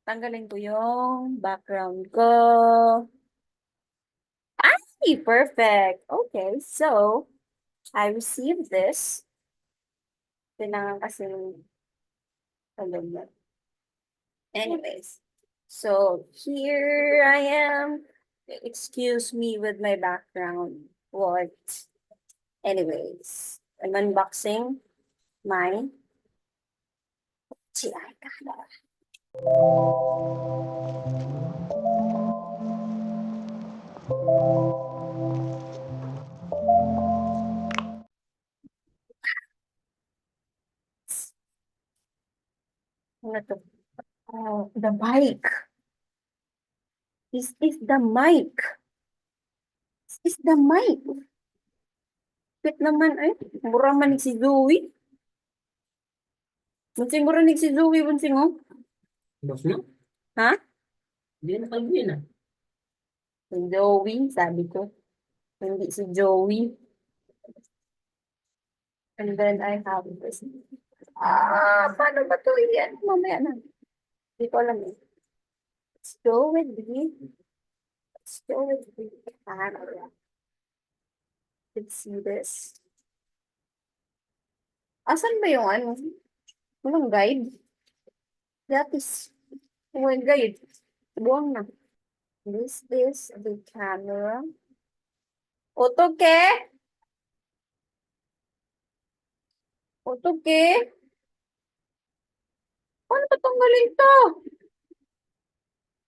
Tanggalin ko yung background ko. Ay, perfect. Okay, so I received this. Kailangan kasi anyways, so here I am. Excuse me with my background. What? Anyways, I'm unboxing my GI camera. Ano to? Oh, the mic. This is the mic. This is the mic. Wait naman ay. Mura man si Zoe. Bunsing mura si Zoe, bunsing oh. Boss mo? Ha? Hindi na kalbo yun ah. Si Joey, sabi ko. Hindi si Joey. And then I have this. Paano ba ito yan? Mamaya na. Hindi ko alam eh. Let's go with the camera. Let's see this. Asan ba yung ano? Walang guide? That is, walang guide. Buwang na. This is the camera. Oto ke? Oto ke? Paano ba tanggalin to?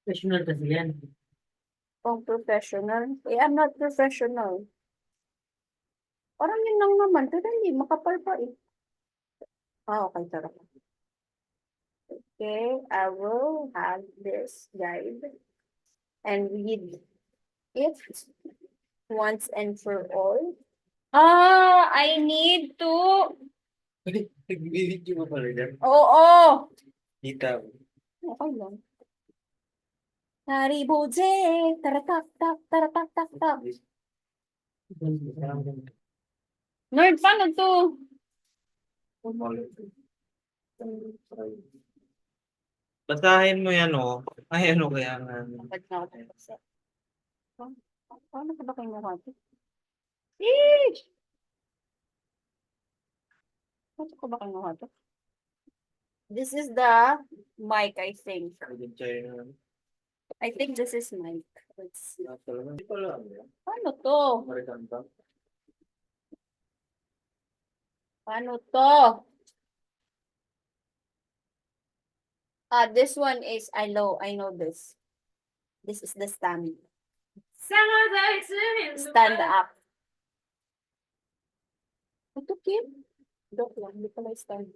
Professional kasi yan. Pang professional? Eh, I'm not professional. Parang yun lang naman. Pero hindi, makapal pa eh. Okay, tara. Okay, I will have this guide and read it once and for all. I need to. Nagbibidyo mo pala dyan. Oo. Kita. Okay lang. Haribo-je, taratak-tak, taratak-tak-tak. Nerd, paano to? Basahin mo yan o. Ay ano kaya nga. Kapag na ako tapos. Paano ka ba kinuha ito? Eesh! Paano ko ba kinuha ito? This is the mic, I think. I think this is mic. Let's see. Paano to? Paano to? This one is, I know this. This is the stand. Stand up. Ito, Kim? Joke lang, hindi pala stand.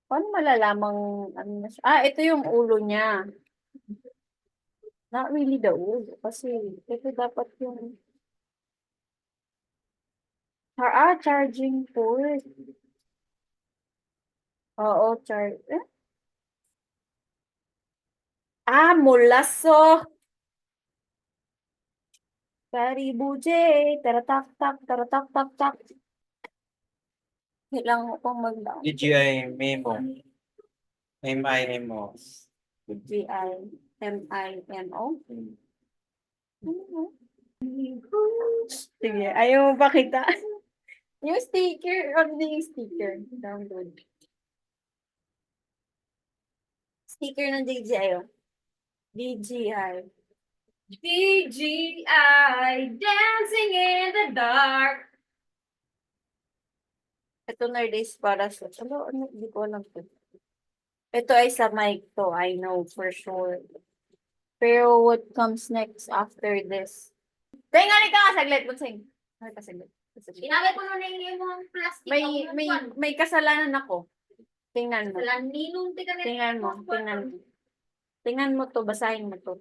Paano malalamang, ano na siya? Ito yung ulo niya. Not really the ulo. Kasi, ito dapat yung, charging port. Oo, mulaso. Karibuje, taratak-tak, taratak-tak-tak. Kailangan ko pang mag-down. DJI Memo. M-I-M-O. DJI M-I-M-O. Sige, ayaw mo pakita. Yung sticker, ano yung sticker? Download. Sticker ng DJI, oh. DJI. DJI, dancing in the dark. Ito na is para sa, ano, hindi ko alam to. Ito ay sa mic to, I know for sure. Pero what comes next after this? Tingali ka nga, saglit, bunsing. Saglit. Ginamit ko na yung mga plastic. May kasalanan ako. Tingnan mo. Laninong tika na. Tingnan mo to, basahin mo to.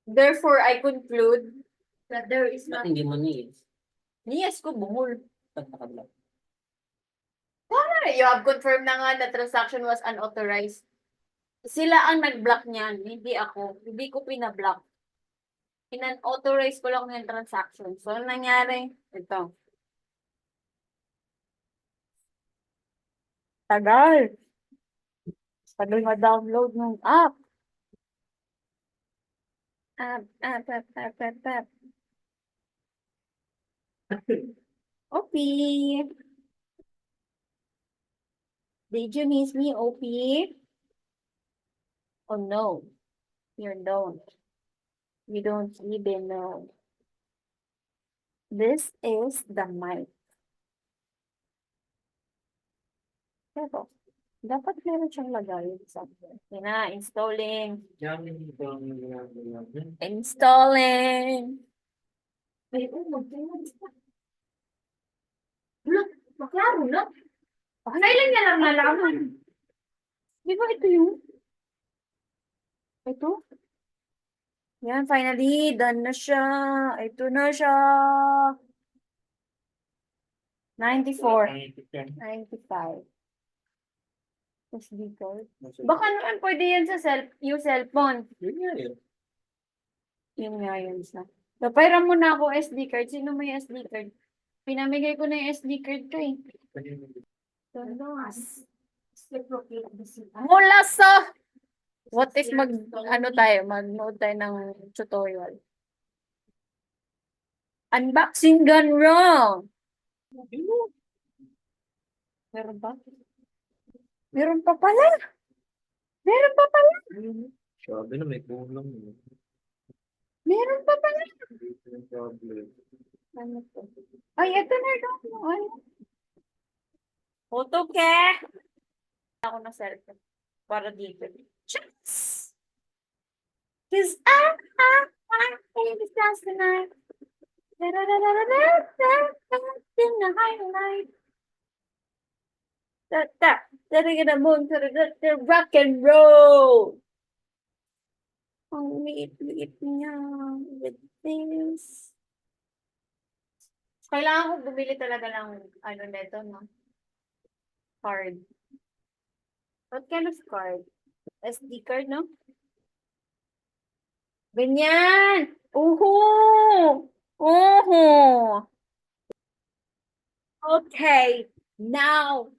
Therefore, I conclude that there is Ba't not... hindi mo niyis? Niyas ko, bungol. Ba't nakablock? You have confirmed na nga the transaction was unauthorized. Sila ang nag-block niyan, hindi ako. Hindi ko pinablock. In-authorize ko lang yung transaction. So, ang nangyari, ito. Tagal. Tagal ma-download ng app. App. OP. Did you miss me, OP? Oh no, you don't. You don't even know. This is the mic. Pero, dapat meron siyang lagay somewhere. Yun na, installing. Yan ito ang ginagawa niya. Installing. Wait, magtingin ka. Look, maklaro, look. Kailan niya lang nalaman? Di ba ito yun? Ito? Yan, finally, done na siya. Ito na siya. 94. 95. SD card. Baka naman pwede yan sa yung cellphone. Yun nga yun. Yun nga yun sa. Papayram mo na ako SD card. Sino may SD card? Pinamigay ko na yung SD card ko eh. Mula sa what if mag-nood tayo ng tutorial. Unboxing gone wrong. Meron ba? Meron pa pala. Meron pa pala. Sabi na may kulang. Meron pa pala. Problem. Ano to? Ay, ito na daw. Ano? Photo ke? Ako na cellphone. Para dito. Chats! Cause I this dance tonight. In the highlight. Getting the moon to the rock and roll. Ang liit-liit niya with this. Kailangan ko bumili talaga ng ano nito, no? Card. What kind of card? SD card, no? Ganyan! Uhu! Uhu! Okay, now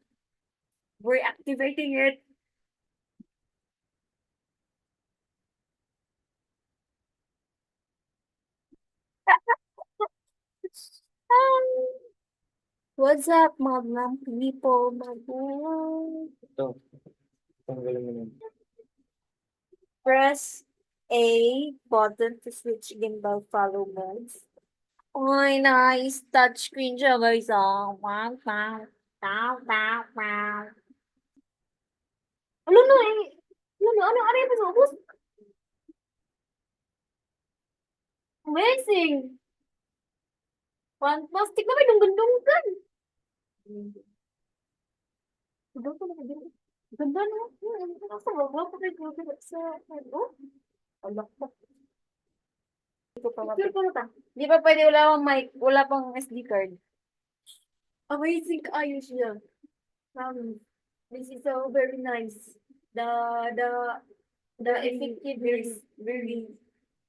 we're activating it. What's up, mga people? Mabuhay. Ito. Tanggalin mo na. Press A button to switch gimbal follow modes. Ay, nice. Touchscreen siya, guys. Oh. Wow, wow. Wow, wow, wow. Ano na eh? Ano yung pasubos? Amazing. Fantastic na may dunggan-dunggan. Ganda na. Sa baba ko kayo sa oh. Alak pa. Di ba pwede wala pang mic, wala pang SD card? Amazing ayos niya. This is so very nice. The effective is very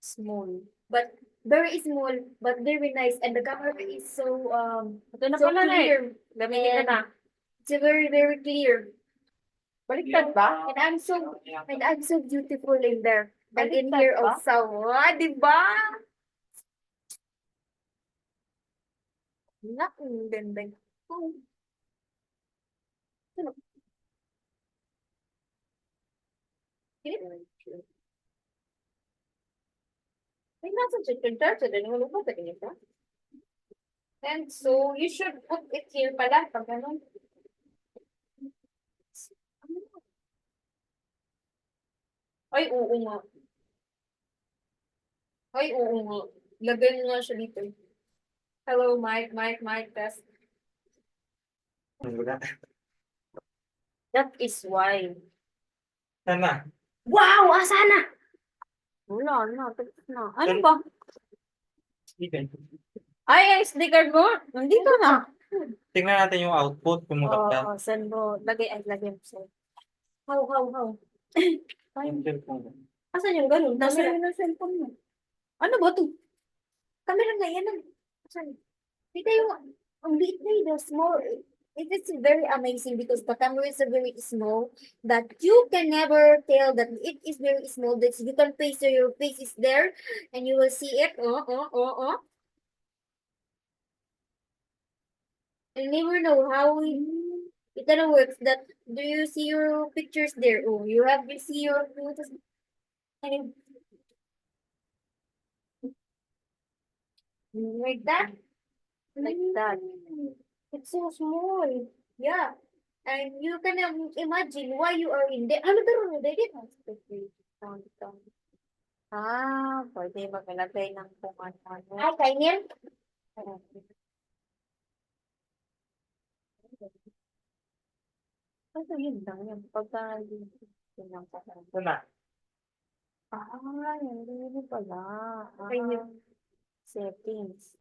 small. But very small, but very nice. And the camera is so Ito na so pala na eh. clear. Gamitin ka na. It's very, very clear. Baliktad ba? And I'm so beautiful in there. And in Baliktad here ba? also. Di ba? Ang ganda. May nasa chicken tartar din. Wala pa tingin ka? And so, you should put it here pala. Pag ganun. Ay, oo nga. Ay, oo nga. Lagay mo nga siya dito. Hello, Mike, test. Wala. That is why. Sana. Wow! Asa na? Wala na. Tapos na. Ano ba? Steven. Ay, SD card mo? Nandito na. Tingnan natin yung output kung maganda. Oo, send mo. Lagay mo sa'yo. How? Ay, Yung cellphone. asan yung ganun? Nasa yung cellphone mo. Ano ba to? Camera na yan. Asan? Kita yung, ang liit na yun, small. It is very amazing because the camera is very small that you can never tell that it is very small. That you can face your face is there and you will see it. I never know how it gonna works. That do you see your pictures there? Oh, you have to see your photos. And like that. Like that. It's so small. Yeah. And you can imagine why you are in there. Ano daw? They didn't expect you. Ah, pwede maglagay ng kung ano. Ay, kanya? Ano yun lang yun? Pagka yun lang pala. Ito na. Ah, yun pala. Kanya. Settings.